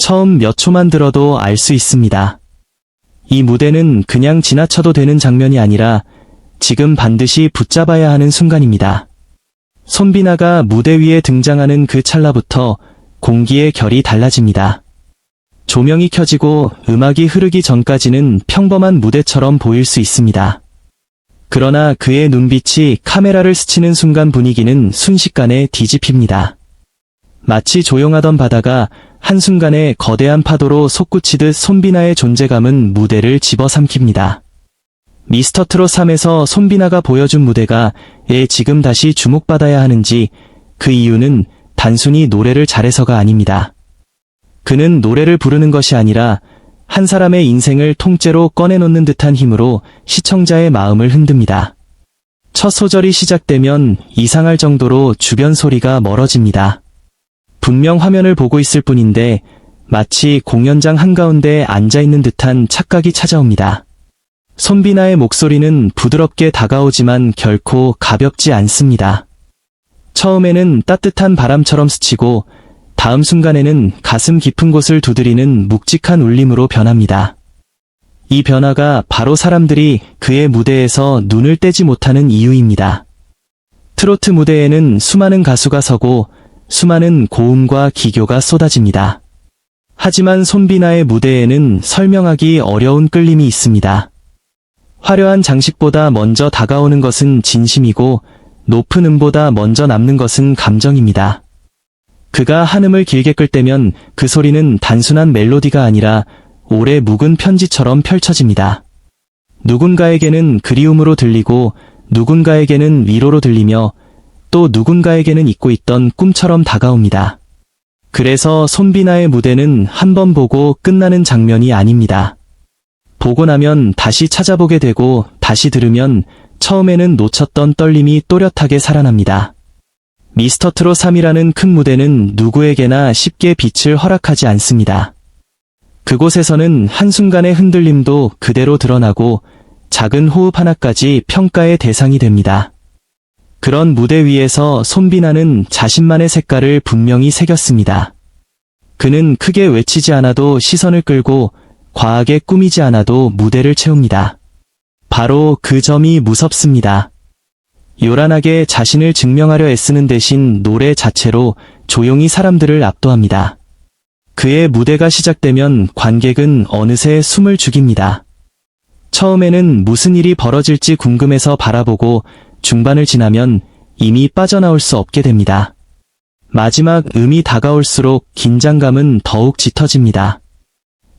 처음 몇 초만 들어도 알 수 있습니다. 이 무대는 그냥 지나쳐도 되는 장면이 아니라 지금 반드시 붙잡아야 하는 순간입니다. 손비나가 무대 위에 등장하는 그 찰나부터 공기의 결이 달라집니다. 조명이 켜지고 음악이 흐르기 전까지는 평범한 무대처럼 보일 수 있습니다. 그러나 그의 눈빛이 카메라를 스치는 순간 분위기는 순식간에 뒤집힙니다. 마치 조용하던 바다가 한순간에 거대한 파도로 솟구치듯 손비나의 존재감은 무대를 집어삼킵니다. 미스터 트롯 3에서 손비나가 보여준 무대가 왜 지금 다시 주목받아야 하는지, 그 이유는 단순히 노래를 잘해서가 아닙니다. 그는 노래를 부르는 것이 아니라 한 사람의 인생을 통째로 꺼내놓는 듯한 힘으로 시청자의 마음을 흔듭니다. 첫 소절이 시작되면 이상할 정도로 주변 소리가 멀어집니다. 분명 화면을 보고 있을 뿐인데 마치 공연장 한가운데 앉아있는 듯한 착각이 찾아옵니다. 손비나의 목소리는 부드럽게 다가오지만 결코 가볍지 않습니다. 처음에는 따뜻한 바람처럼 스치고 다음 순간에는 가슴 깊은 곳을 두드리는 묵직한 울림으로 변합니다. 이 변화가 바로 사람들이 그의 무대에서 눈을 떼지 못하는 이유입니다. 트로트 무대에는 수많은 가수가 서고 수많은 고음과 기교가 쏟아집니다. 하지만 손비나의 무대에는 설명하기 어려운 끌림이 있습니다. 화려한 장식보다 먼저 다가오는 것은 진심이고 높은 음보다 먼저 남는 것은 감정입니다. 그가 한음을 길게 끌 때면 그 소리는 단순한 멜로디가 아니라 오래 묵은 편지처럼 펼쳐집니다. 누군가에게는 그리움으로 들리고 누군가에게는 위로로 들리며 또 누군가에게는 잊고 있던 꿈처럼 다가옵니다. 그래서 손비나의 무대는 한 번 보고 끝나는 장면이 아닙니다. 보고 나면 다시 찾아보게 되고 다시 들으면 처음에는 놓쳤던 떨림이 또렷하게 살아납니다. 미스터 트롯 3이라는 큰 무대는 누구에게나 쉽게 빛을 허락하지 않습니다. 그곳에서는 한순간의 흔들림도 그대로 드러나고 작은 호흡 하나까지 평가의 대상이 됩니다. 그런 무대 위에서 손비나는 자신만의 색깔을 분명히 새겼습니다. 그는 크게 외치지 않아도 시선을 끌고 과하게 꾸미지 않아도 무대를 채웁니다. 바로 그 점이 무섭습니다. 요란하게 자신을 증명하려 애쓰는 대신 노래 자체로 조용히 사람들을 압도합니다. 그의 무대가 시작되면 관객은 어느새 숨을 죽입니다. 처음에는 무슨 일이 벌어질지 궁금해서 바라보고 중반을 지나면 이미 빠져나올 수 없게 됩니다. 마지막 음이 다가올수록 긴장감은 더욱 짙어집니다.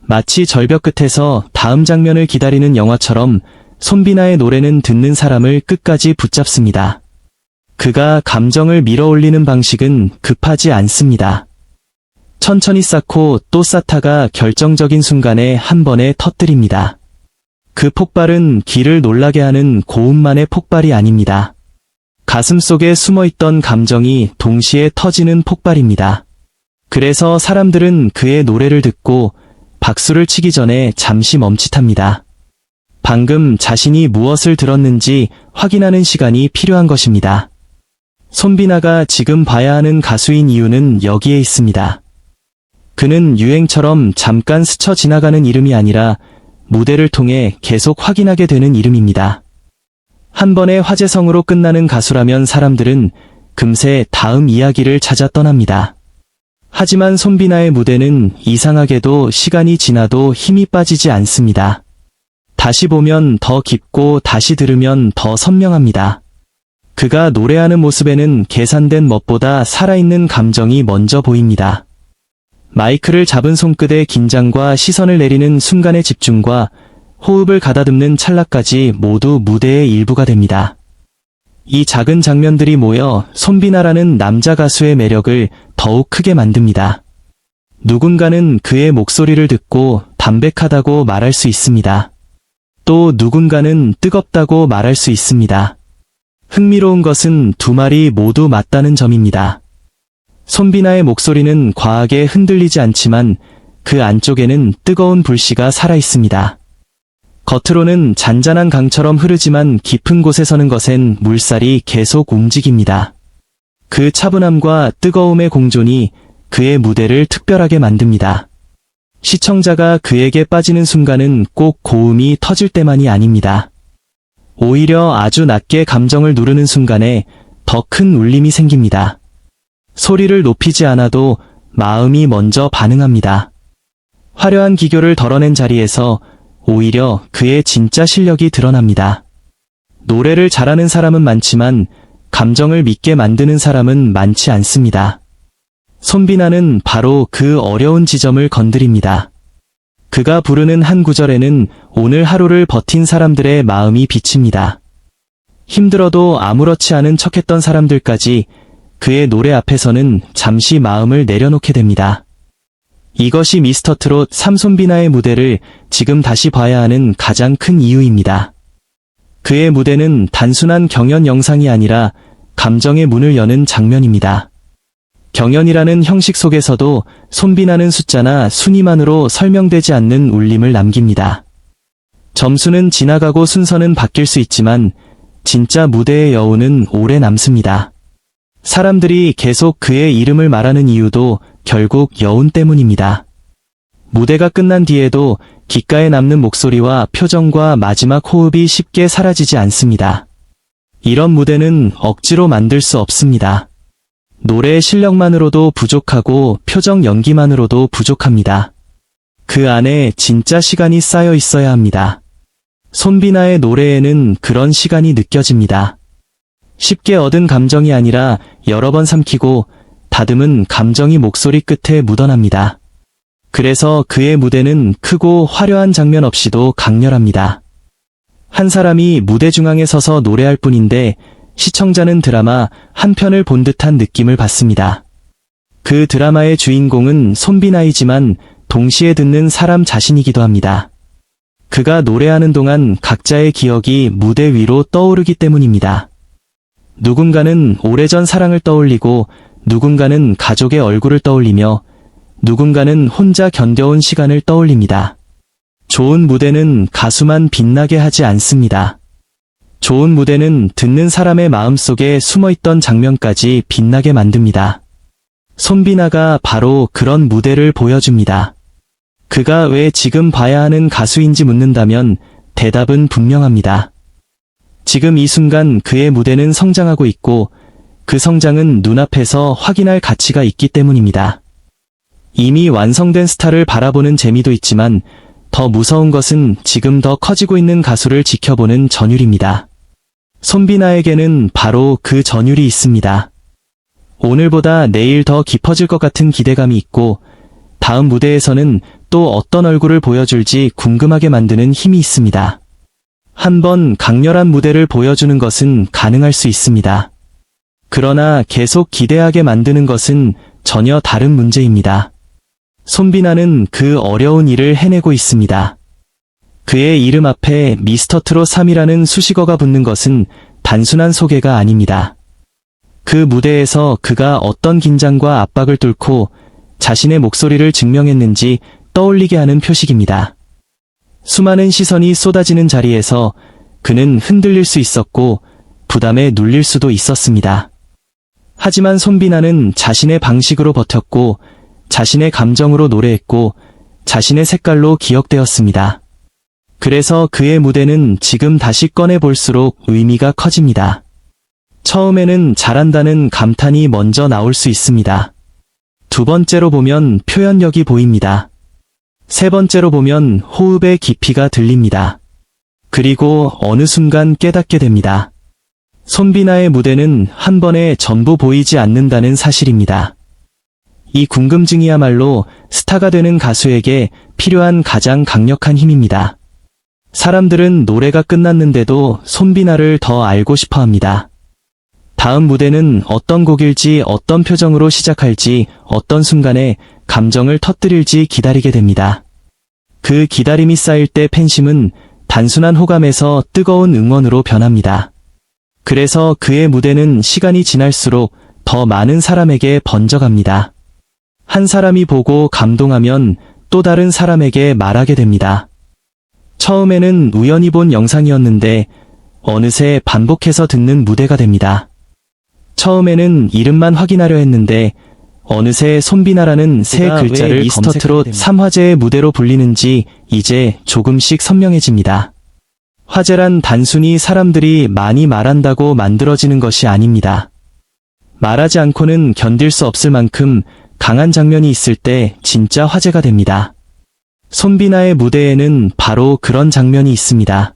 마치 절벽 끝에서 다음 장면을 기다리는 영화처럼 손비나의 노래는 듣는 사람을 끝까지 붙잡습니다. 그가 감정을 밀어올리는 방식은 급하지 않습니다. 천천히 쌓고 또 쌓다가 결정적인 순간에 한 번에 터뜨립니다. 그 폭발은 귀를 놀라게 하는 고음만의 폭발이 아닙니다. 가슴 속에 숨어있던 감정이 동시에 터지는 폭발입니다. 그래서 사람들은 그의 노래를 듣고 박수를 치기 전에 잠시 멈칫합니다. 방금 자신이 무엇을 들었는지 확인하는 시간이 필요한 것입니다. 손비나가 지금 봐야 하는 가수인 이유는 여기에 있습니다. 그는 유행처럼 잠깐 스쳐 지나가는 이름이 아니라 무대를 통해 계속 확인하게 되는 이름입니다. 한 번의 화제성으로 끝나는 가수라면 사람들은 금세 다음 이야기를 찾아 떠납니다. 하지만 손비나의 무대는 이상하게도 시간이 지나도 힘이 빠지지 않습니다. 다시 보면 더 깊고 다시 들으면 더 선명합니다. 그가 노래하는 모습에는 계산된 멋보다 살아있는 감정이 먼저 보입니다. 마이크를 잡은 손끝의 긴장과 시선을 내리는 순간의 집중과 호흡을 가다듬는 찰나까지 모두 무대의 일부가 됩니다. 이 작은 장면들이 모여 손비나라는 남자 가수의 매력을 더욱 크게 만듭니다. 누군가는 그의 목소리를 듣고 담백하다고 말할 수 있습니다. 또 누군가는 뜨겁다고 말할 수 있습니다. 흥미로운 것은 두 말이 모두 맞다는 점입니다. 손비나의 목소리는 과하게 흔들리지 않지만 그 안쪽에는 뜨거운 불씨가 살아있습니다. 겉으로는 잔잔한 강처럼 흐르지만 깊은 곳에 서는 것엔 물살이 계속 움직입니다. 그 차분함과 뜨거움의 공존이 그의 무대를 특별하게 만듭니다. 시청자가 그에게 빠지는 순간은 꼭 고음이 터질 때만이 아닙니다. 오히려 아주 낮게 감정을 누르는 순간에 더 큰 울림이 생깁니다. 소리를 높이지 않아도 마음이 먼저 반응합니다. 화려한 기교를 덜어낸 자리에서 오히려 그의 진짜 실력이 드러납니다. 노래를 잘하는 사람은 많지만 감정을 믿게 만드는 사람은 많지 않습니다. 손비나는 바로 그 어려운 지점을 건드립니다. 그가 부르는 한 구절에는 오늘 하루를 버틴 사람들의 마음이 비칩니다. 힘들어도 아무렇지 않은 척했던 사람들까지 그의 노래 앞에서는 잠시 마음을 내려놓게 됩니다. 이것이 미스터트롯 삼손비나의 무대를 지금 다시 봐야 하는 가장 큰 이유입니다. 그의 무대는 단순한 경연 영상이 아니라 감정의 문을 여는 장면입니다. 경연이라는 형식 속에서도 손비나는 숫자나 순위만으로 설명되지 않는 울림을 남깁니다. 점수는 지나가고 순서는 바뀔 수 있지만 진짜 무대의 여운은 오래 남습니다. 사람들이 계속 그의 이름을 말하는 이유도 결국 여운 때문입니다. 무대가 끝난 뒤에도 귓가에 남는 목소리와 표정과 마지막 호흡이 쉽게 사라지지 않습니다. 이런 무대는 억지로 만들 수 없습니다. 노래의 실력만으로도 부족하고 표정 연기만으로도 부족합니다. 그 안에 진짜 시간이 쌓여 있어야 합니다. 손비나의 노래에는 그런 시간이 느껴집니다. 쉽게 얻은 감정이 아니라 여러 번 삼키고 다듬은 감정이 목소리 끝에 묻어납니다. 그래서 그의 무대는 크고 화려한 장면 없이도 강렬합니다. 한 사람이 무대 중앙에 서서 노래할 뿐인데 시청자는 드라마 한 편을 본 듯한 느낌을 받습니다. 그 드라마의 주인공은 손비나이지만 동시에 듣는 사람 자신이기도 합니다. 그가 노래하는 동안 각자의 기억이 무대 위로 떠오르기 때문입니다. 누군가는 오래전 사랑을 떠올리고 누군가는 가족의 얼굴을 떠올리며 누군가는 혼자 견뎌온 시간을 떠올립니다. 좋은 무대는 가수만 빛나게 하지 않습니다. 좋은 무대는 듣는 사람의 마음속에 숨어있던 장면까지 빛나게 만듭니다. 손비나가 바로 그런 무대를 보여줍니다. 그가 왜 지금 봐야 하는 가수인지 묻는다면 대답은 분명합니다. 지금 이 순간 그의 무대는 성장하고 있고 그 성장은 눈앞에서 확인할 가치가 있기 때문입니다. 이미 완성된 스타를 바라보는 재미도 있지만 더 무서운 것은 지금 더 커지고 있는 가수를 지켜보는 전율입니다. 손비나에게는 바로 그 전율이 있습니다. 오늘보다 내일 더 깊어질 것 같은 기대감이 있고 다음 무대에서는 또 어떤 얼굴을 보여줄지 궁금하게 만드는 힘이 있습니다. 한번 강렬한 무대를 보여주는 것은 가능할 수 있습니다. 그러나 계속 기대하게 만드는 것은 전혀 다른 문제입니다. 손비나는 그 어려운 일을 해내고 있습니다. 그의 이름 앞에 미스터트롯 3이라는 수식어가 붙는 것은 단순한 소개가 아닙니다. 그 무대에서 그가 어떤 긴장과 압박을 뚫고 자신의 목소리를 증명했는지 떠올리게 하는 표식입니다. 수많은 시선이 쏟아지는 자리에서 그는 흔들릴 수 있었고 부담에 눌릴 수도 있었습니다. 하지만 손비나는 자신의 방식으로 버텼고 자신의 감정으로 노래했고 자신의 색깔로 기억되었습니다. 그래서 그의 무대는 지금 다시 꺼내볼수록 의미가 커집니다. 처음에는 잘한다는 감탄이 먼저 나올 수 있습니다. 두 번째로 보면 표현력이 보입니다. 세 번째로 보면 호흡의 깊이가 들립니다. 그리고 어느 순간 깨닫게 됩니다. 손비나의 무대는 한 번에 전부 보이지 않는다는 사실입니다. 이 궁금증이야말로 스타가 되는 가수에게 필요한 가장 강력한 힘입니다. 사람들은 노래가 끝났는데도 손비나를 더 알고 싶어 합니다. 다음 무대는 어떤 곡일지, 어떤 표정으로 시작할지, 어떤 순간에 감정을 터뜨릴지 기다리게 됩니다. 그 기다림이 쌓일 때 팬심은 단순한 호감에서 뜨거운 응원으로 변합니다. 그래서 그의 무대는 시간이 지날수록 더 많은 사람에게 번져갑니다. 한 사람이 보고 감동하면 또 다른 사람에게 말하게 됩니다. 처음에는 우연히 본 영상이었는데 어느새 반복해서 듣는 무대가 됩니다. 처음에는 이름만 확인하려 했는데 어느새 손비나라는 세 제가 글자를 왜 미스터 트롯 검색하게 3화제의 무대로 불리는지 이제 조금씩 선명해집니다. 화제란 단순히 사람들이 많이 말한다고 만들어지는 것이 아닙니다. 말하지 않고는 견딜 수 없을 만큼 강한 장면이 있을 때 진짜 화제가 됩니다. 손비나의 무대에는 바로 그런 장면이 있습니다.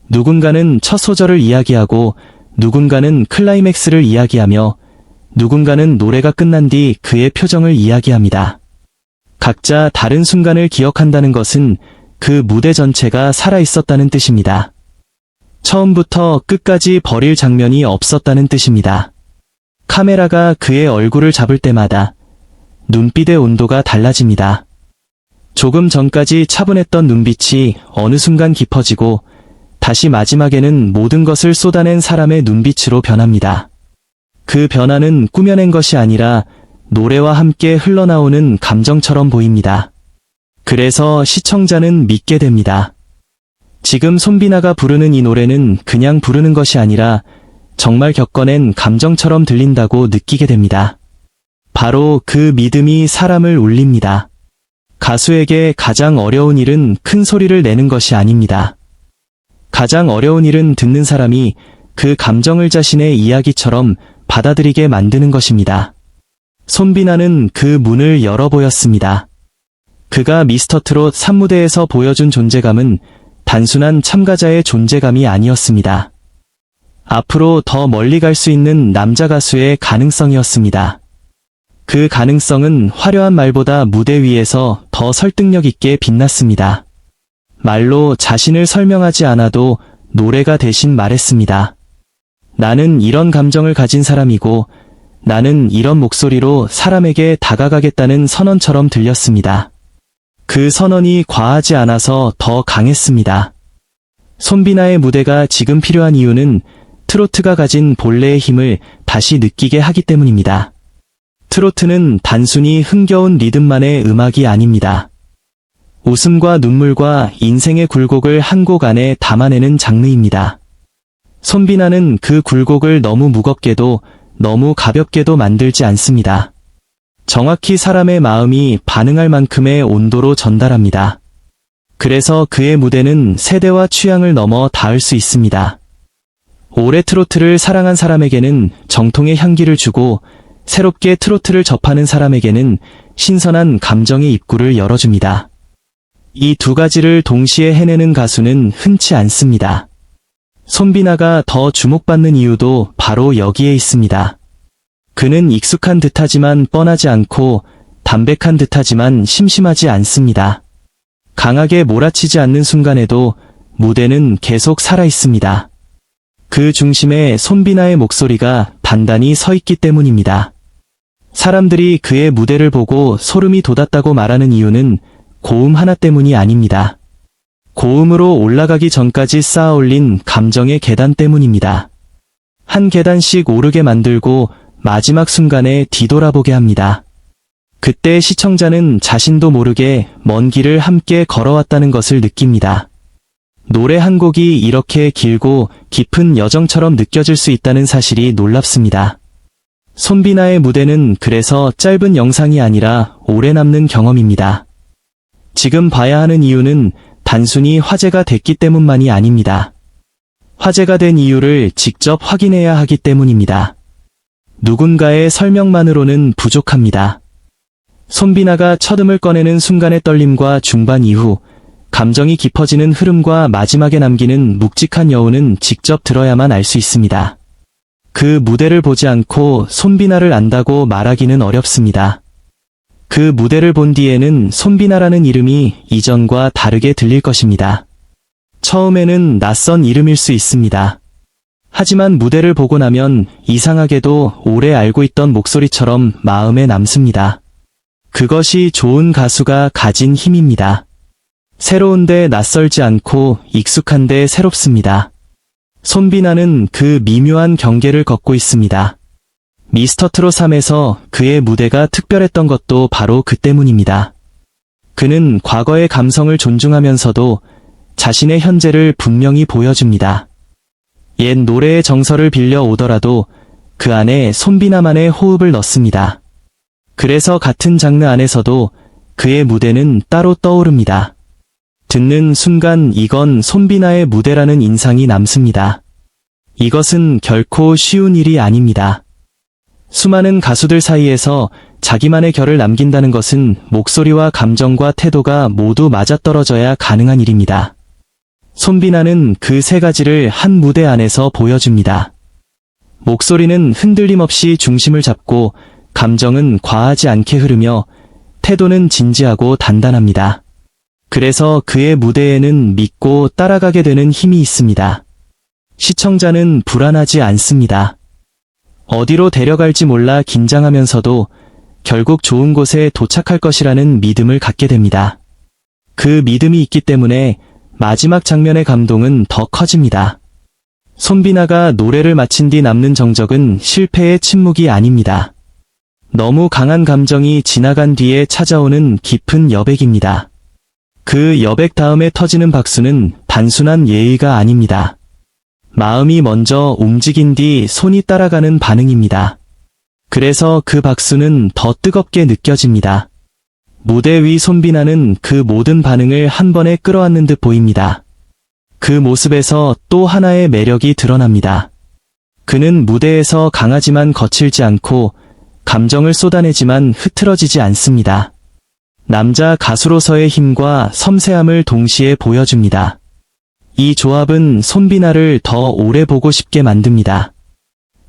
누군가는 첫 소절을 이야기하고 누군가는 클라이맥스를 이야기하며 누군가는 노래가 끝난 뒤 그의 표정을 이야기합니다. 각자 다른 순간을 기억한다는 것은 그 무대 전체가 살아있었다는 뜻입니다. 처음부터 끝까지 버릴 장면이 없었다는 뜻입니다. 카메라가 그의 얼굴을 잡을 때마다 눈빛의 온도가 달라집니다. 조금 전까지 차분했던 눈빛이 어느 순간 깊어지고 다시 마지막에는 모든 것을 쏟아낸 사람의 눈빛으로 변합니다. 그 변화는 꾸며낸 것이 아니라 노래와 함께 흘러나오는 감정처럼 보입니다. 그래서 시청자는 믿게 됩니다. 지금 손비나가 부르는 이 노래는 그냥 부르는 것이 아니라 정말 겪어낸 감정처럼 들린다고 느끼게 됩니다. 바로 그 믿음이 사람을 울립니다. 가수에게 가장 어려운 일은 큰 소리를 내는 것이 아닙니다. 가장 어려운 일은 듣는 사람이 그 감정을 자신의 이야기처럼 받아들이게 만드는 것입니다. 손비나는 그 문을 열어보였습니다. 그가 미스터 트롯 3무대에서 보여준 존재감은 단순한 참가자의 존재감이 아니었습니다. 앞으로 더 멀리 갈 수 있는 남자 가수의 가능성이었습니다. 그 가능성은 화려한 말보다 무대 위에서 더 설득력 있게 빛났습니다. 말로 자신을 설명하지 않아도 노래가 대신 말했습니다. 나는 이런 감정을 가진 사람이고 나는 이런 목소리로 사람에게 다가가겠다는 선언처럼 들렸습니다. 그 선언이 과하지 않아서 더 강했습니다. 손비나의 무대가 지금 필요한 이유는 트로트가 가진 본래의 힘을 다시 느끼게 하기 때문입니다. 트로트는 단순히 흥겨운 리듬만의 음악이 아닙니다. 웃음과 눈물과 인생의 굴곡을 한 곡 안에 담아내는 장르입니다. 손비나는 그 굴곡을 너무 무겁게도 너무 가볍게도 만들지 않습니다. 정확히 사람의 마음이 반응할 만큼의 온도로 전달합니다. 그래서 그의 무대는 세대와 취향을 넘어 닿을 수 있습니다. 오래 트로트를 사랑한 사람에게는 정통의 향기를 주고 새롭게 트로트를 접하는 사람에게는 신선한 감정의 입구를 열어줍니다. 이 두 가지를 동시에 해내는 가수는 흔치 않습니다. 손비나가 더 주목받는 이유도 바로 여기에 있습니다. 그는 익숙한 듯하지만 뻔하지 않고 담백한 듯하지만 심심하지 않습니다. 강하게 몰아치지 않는 순간에도 무대는 계속 살아있습니다. 그 중심에 손비나의 목소리가 단단히 서 있기 때문입니다. 사람들이 그의 무대를 보고 소름이 돋았다고 말하는 이유는 고음 하나 때문이 아닙니다. 고음으로 올라가기 전까지 쌓아 올린 감정의 계단 때문입니다. 한 계단씩 오르게 만들고 마지막 순간에 뒤돌아보게 합니다. 그때 시청자는 자신도 모르게 먼 길을 함께 걸어왔다는 것을 느낍니다. 노래 한 곡이 이렇게 길고 깊은 여정처럼 느껴질 수 있다는 사실이 놀랍습니다. 손비나의 무대는 그래서 짧은 영상이 아니라 오래 남는 경험입니다. 지금 봐야 하는 이유는 단순히 화제가 됐기 때문만이 아닙니다. 화제가 된 이유를 직접 확인해야 하기 때문입니다. 누군가의 설명만으로는 부족합니다. 손비나가 첫음을 꺼내는 순간의 떨림과 중반 이후 감정이 깊어지는 흐름과 마지막에 남기는 묵직한 여운은 직접 들어야만 알 수 있습니다. 그 무대를 보지 않고 손비나를 안다고 말하기는 어렵습니다. 그 무대를 본 뒤에는 손비나라는 이름이 이전과 다르게 들릴 것입니다. 처음에는 낯선 이름일 수 있습니다. 하지만 무대를 보고 나면 이상하게도 오래 알고 있던 목소리처럼 마음에 남습니다. 그것이 좋은 가수가 가진 힘입니다. 새로운데 낯설지 않고 익숙한데 새롭습니다. 손비나는 그 미묘한 경계를 걷고 있습니다. 미스터 트롯 3에서 그의 무대가 특별했던 것도 바로 그 때문입니다. 그는 과거의 감성을 존중하면서도 자신의 현재를 분명히 보여줍니다. 옛 노래의 정서를 빌려 오더라도 그 안에 손비나만의 호흡을 넣습니다. 그래서 같은 장르 안에서도 그의 무대는 따로 떠오릅니다. 듣는 순간 이건 손비나의 무대라는 인상이 남습니다. 이것은 결코 쉬운 일이 아닙니다. 수많은 가수들 사이에서 자기만의 결을 남긴다는 것은 목소리와 감정과 태도가 모두 맞아떨어져야 가능한 일입니다. 손비나는 그 세 가지를 한 무대 안에서 보여줍니다. 목소리는 흔들림 없이 중심을 잡고, 감정은 과하지 않게 흐르며, 태도는 진지하고 단단합니다. 그래서 그의 무대에는 믿고 따라가게 되는 힘이 있습니다. 시청자는 불안하지 않습니다. 어디로 데려갈지 몰라 긴장하면서도 결국 좋은 곳에 도착할 것이라는 믿음을 갖게 됩니다. 그 믿음이 있기 때문에 마지막 장면의 감동은 더 커집니다. 손비나가 노래를 마친 뒤 남는 정적은 실패의 침묵이 아닙니다. 너무 강한 감정이 지나간 뒤에 찾아오는 깊은 여백입니다. 그 여백 다음에 터지는 박수는 단순한 예의가 아닙니다. 마음이 먼저 움직인 뒤 손이 따라가는 반응입니다. 그래서 그 박수는 더 뜨겁게 느껴집니다. 무대 위 손비나는 그 모든 반응을 한 번에 끌어안는 듯 보입니다. 그 모습에서 또 하나의 매력이 드러납니다. 그는 무대에서 강하지만 거칠지 않고, 감정을 쏟아내지만 흐트러지지 않습니다. 남자 가수로서의 힘과 섬세함을 동시에 보여줍니다. 이 조합은 손비나를 더 오래 보고 싶게 만듭니다.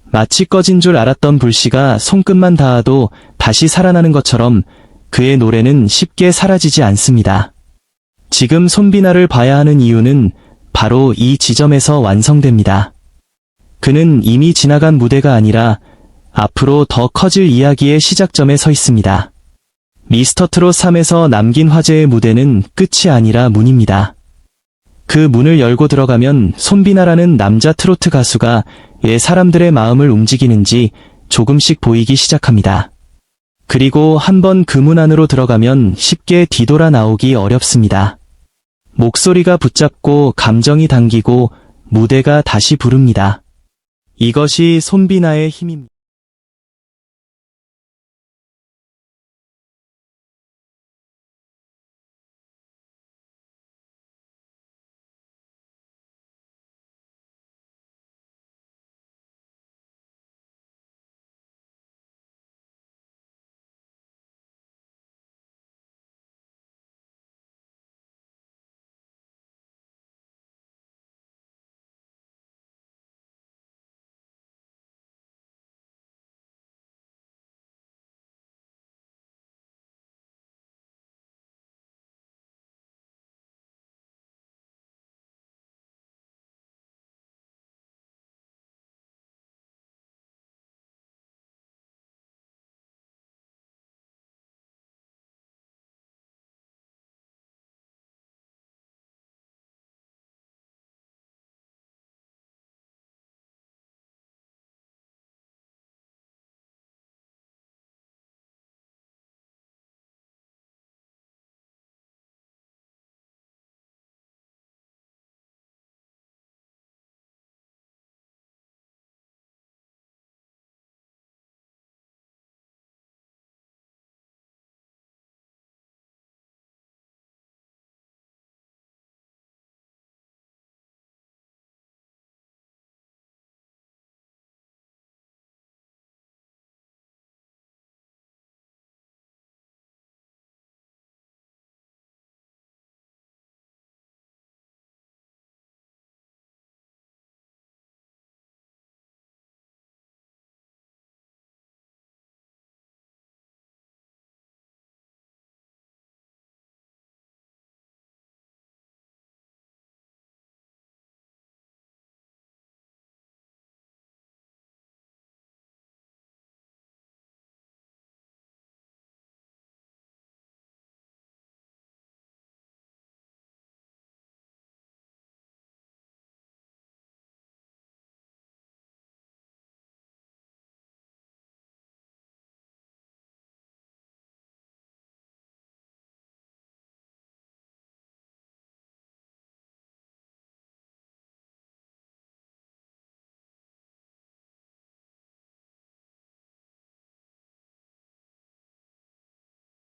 마치 꺼진 줄 알았던 불씨가 손끝만 닿아도 다시 살아나는 것처럼 그의 노래는 쉽게 사라지지 않습니다. 지금 손비나를 봐야 하는 이유는 바로 이 지점에서 완성됩니다. 그는 이미 지나간 무대가 아니라 앞으로 더 커질 이야기의 시작점에 서 있습니다. 미스터트롯 3에서 남긴 화제의 무대는 끝이 아니라 문입니다. 그 문을 열고 들어가면 손비나라는 남자 트로트 가수가 왜 사람들의 마음을 움직이는지 조금씩 보이기 시작합니다. 그리고 한번 그 문 안으로 들어가면 쉽게 뒤돌아 나오기 어렵습니다. 목소리가 붙잡고 감정이 당기고 무대가 다시 부릅니다. 이것이 손비나의 힘입니다.